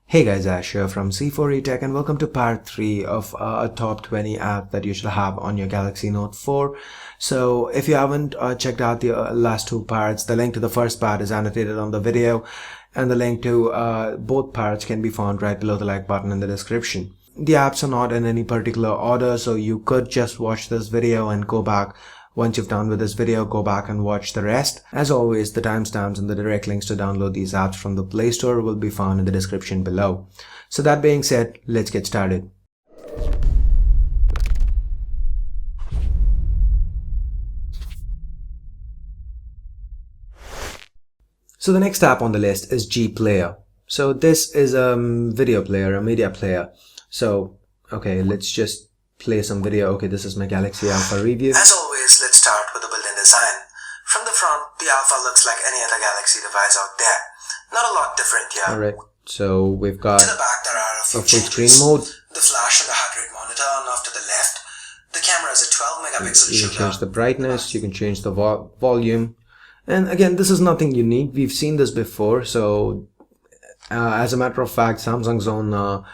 Hey guys, Ash here from C4E Tech and welcome to part 3 of a top 20 app that you should have on your Galaxy Note 4. So if you haven't checked out the last two parts, the link to the first part is annotated on the video and the link to both parts can be found right below the like button in the description. The apps are not in any particular order, so you could just watch this video and go back. Once you've done with this video, go back and watch the rest. As always, the timestamps and the direct links to download these apps from the Play Store will be found in the description below. So that being said, let's get started. So the next app on the list is Gplayer. So this is a video player, a media player. So, okay, let's just play some video. Okay, this is my Galaxy Alpha review. As always, let's start with the built-in design. From the front, the Alpha looks like any other Galaxy device out there. Not a lot different here. Alright, so we've got to the back, there are a few full screen changes. mode. The flash and the heart rate monitor, and off to the left, the camera is a 12 megapixel You shooter. can change the brightness, you can change the volume. And again, this is nothing unique. We've seen this before. So as a matter of fact, Samsung's own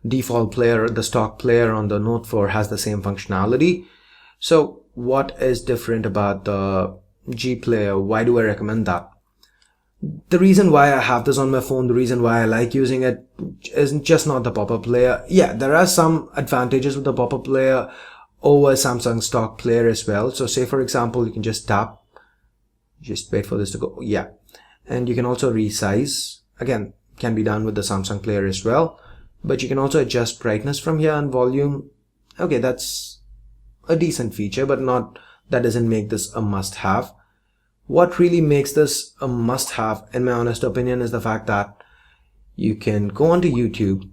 default player, the stock player on the Note 4 has the same functionality. So what is different about the Gplayer? Why do I recommend that? The reason why I have this on my phone, the reason why I like using it isn't just not the pop-up player. Yeah, there are some advantages with the pop-up player over Samsung stock player as well. So say for example, you can just tap, just wait for this to go. Yeah. And you can also resize. Again, can be done with the Samsung player as well. But you can also adjust brightness from here and volume. Okay, that's a decent feature, but that doesn't make this a must-have. What really makes this a must-have, in my honest opinion, is the fact that you can go onto YouTube,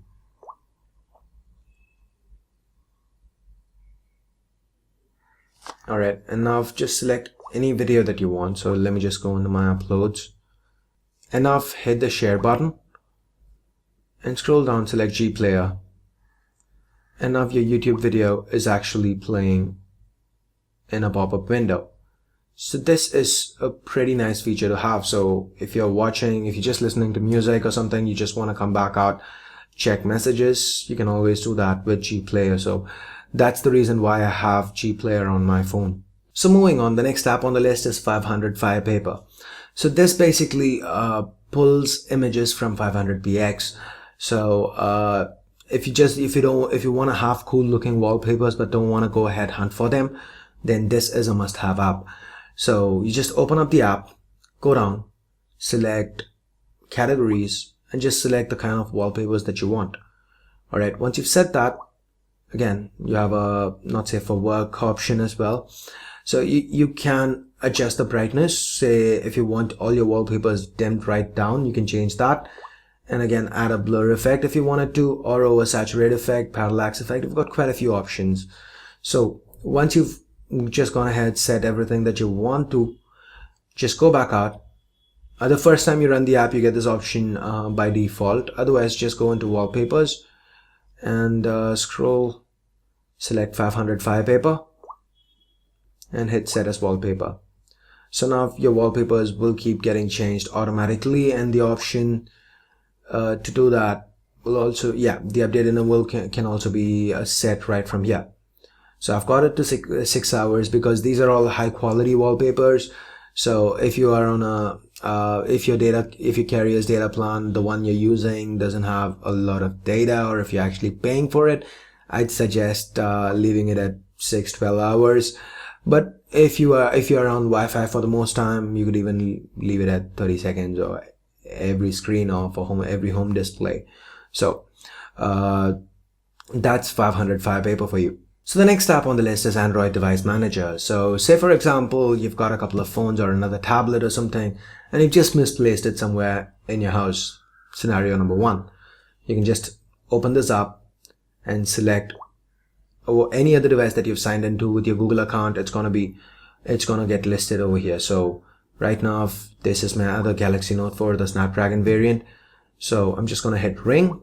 alright, and now just select any video that you want. So let me just go into my uploads, and now hit the share button and scroll down, select Gplayer, and now your YouTube video is actually playing in a pop-up window. So this is a pretty nice feature to have. So if you're watching, if you're just listening to music or something, you just want to come back out, check messages, you can always do that with Gplayer. So that's the reason why I have Gplayer on my phone. So moving on, the next app on the list is 500 Firepaper. So this basically pulls images from 500px. So if you want to have cool looking wallpapers but don't want to go ahead hunt for them, then this is a must-have app. So you just open up the app, go down, select categories, and just select the kind of wallpapers that you want. Alright, once you've set that, again, you have a not safe for work option as well. So you can adjust the brightness. Say if you want all your wallpapers dimmed right down, you can change that. And again, add a blur effect if you wanted to, or oversaturate effect, parallax effect. You've got quite a few options. So once you've just gone ahead, set everything that you want to, just go back out. The first time you run the app, you get this option by default. Otherwise, just go into wallpapers and scroll, select 500 Firepaper and hit set as wallpaper. So now your wallpapers will keep getting changed automatically, and the option to do that will also, yeah, the update interval can also be set right from here. So I've got it to 6 hours because these are all high quality wallpapers. So if you are on a if your carrier's data plan, the one you're using, doesn't have a lot of data, or if you're actually paying for it, I'd suggest leaving it at 6-12 hours. But if you are on Wi-Fi for the most time, you could even leave it at 30 seconds or every screen off or every home display. So that's 500 Firepaper for you. So the next app on the list is Android Device Manager. So say for example, you've got a couple of phones or another tablet or something, and you've just misplaced it somewhere in your house. Scenario number 1. You can just open this up and select any other device that you've signed into with your Google account. It's gonna get listed over here. So right now, this is my other Galaxy Note 4, the Snapdragon variant. So I'm just gonna hit ring,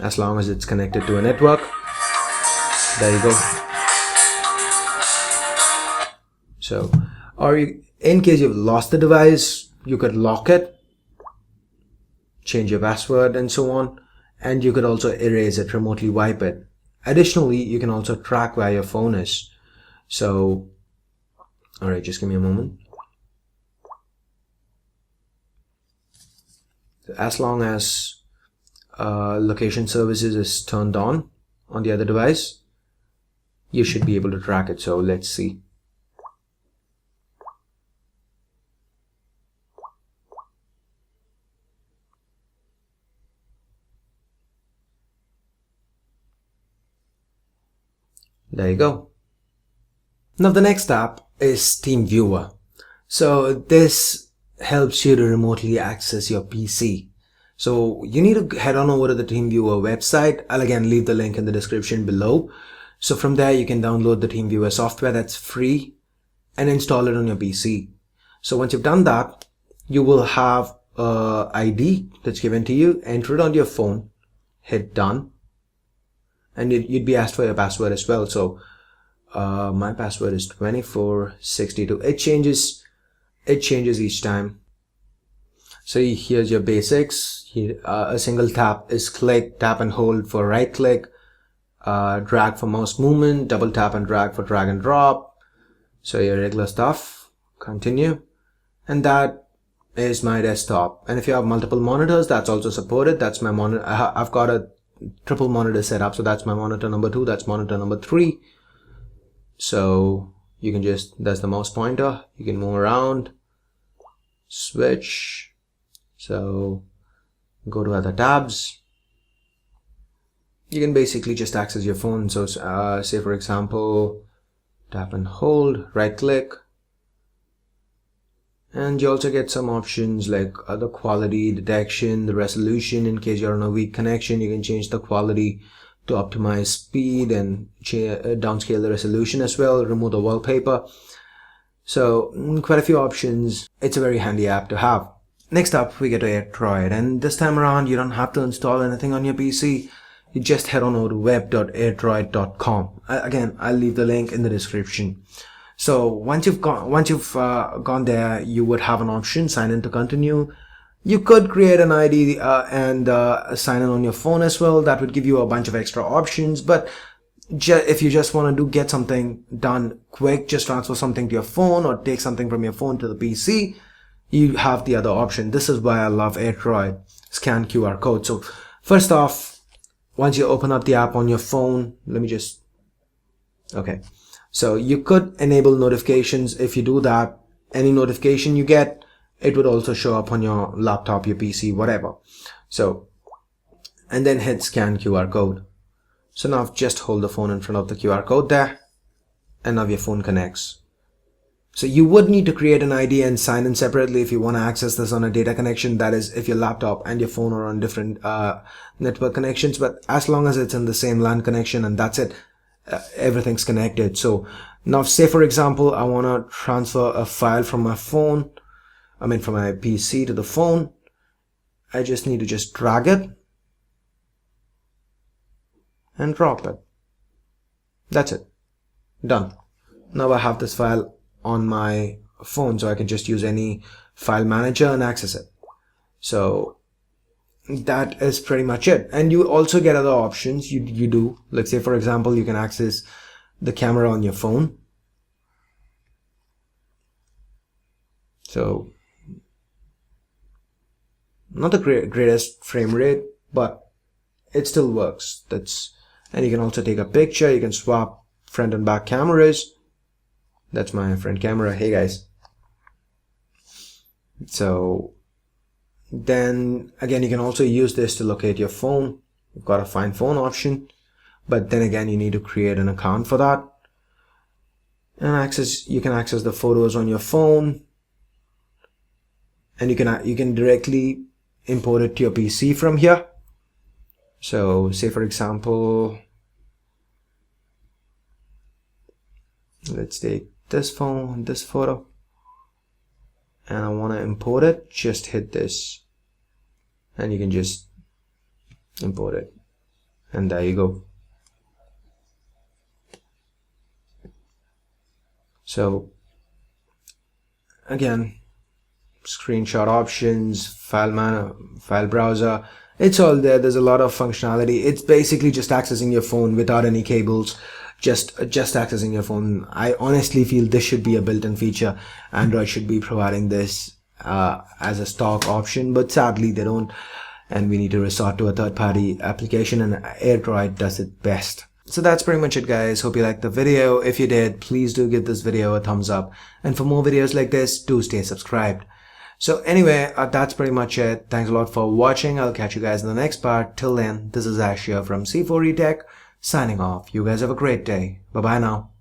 as long as it's connected to a network. There you go. So, or in case you've lost the device, you could lock it change your password and so on, and you could also erase it, remotely wipe it. Additionally, you can also track where your phone is. So alright, just give me a moment. As long as location services is turned on the other device, you should be able to track it. So let's see. There you go. Now the next app is Team Viewer. So this helps you to remotely access your PC. So you need to head on over to the TeamViewer website. I'll again leave the link in the description below. So from there you can download the TeamViewer software that's free and install it on your PC. So once you've done that, you will have a ID that's given to you. Enter it on your phone, hit done, and you'd be asked for your password as well. So my password is 2462. It changes each time. So here's your basics. Here, a single tap is click, tap and hold for right click, drag for mouse movement, double tap and drag for drag and drop. So your regular stuff. Continue. And that is my desktop. And if you have multiple monitors, that's also supported. That's my monitor. I've got a triple monitor setup. So that's my monitor number 2. That's monitor number 3. So you can just, that's the mouse pointer. You can move around, switch. So go to other tabs. You can basically just access your phone. So say for example, tap and hold, right click. And you also get some options like the quality, detection, the resolution. In case you're on a weak connection, you can change the quality to optimize speed and downscale the resolution as well, remove the wallpaper. So quite a few options. It's a very handy app to have. Next up, we get to AirDroid, and this time around you don't have to install anything on your PC. You just head on over to web.airdroid.com. Again, I'll leave the link in the description. So once you've gone there, you would have an option, sign in to continue. You could create an ID and sign in on your phone as well. That would give you a bunch of extra options. But if you just want to get something done quick, just transfer something to your phone or take something from your phone to the PC, you have the other option. This is why I love AirDroid. Scan QR code. So first off, once you open up the app on your phone, okay. So you could enable notifications. If you do that, any notification you get, it would also show up on your laptop, your PC, whatever. So, and then hit scan QR code. So now just hold the phone in front of the QR code there, and now your phone connects. So you would need to create an ID and sign in separately if you want to access this on a data connection. That is, if your laptop and your phone are on different network connections. But as long as it's in the same LAN connection and that's it, everything's connected. So now say for example, I want to transfer a file from my phone, from my PC to the phone. I just need to just drag it and drop it. That's it. Done. Now I have this file on my phone, so I can just use any file manager and access it. So that is pretty much it. And you also get other options. You do, let's say for example, you can access the camera on your phone. So not the greatest frame rate, but it still works. And you can also take a picture. You can swap front and back cameras. That's my front camera. Hey guys. So then again, you can also use this to locate your phone. You've got a find phone option, but then again, you need to create an account for that. And you can access the photos on your phone, and you can directly import it to your PC from here. So say for example, let's take this photo, and I want to import it. Just hit this and you can just import it, and there you go. So again, screenshot options, file browser. It's all there. There's a lot of functionality. It's basically just accessing your phone without any cables. Just accessing your phone. I honestly feel this should be a built-in feature. Android should be providing this as a stock option, but sadly they don't, and we need to resort to a third-party application, and AirDroid does it best. So that's pretty much it, guys. Hope you liked the video. If you did, please do give this video a thumbs up, and for more videos like this, do stay subscribed. So anyway, that's pretty much it. Thanks a lot for watching. I'll catch you guys in the next part. Till then, this is Ash here from C4E Tech signing off. You guys have a great day. Bye bye now.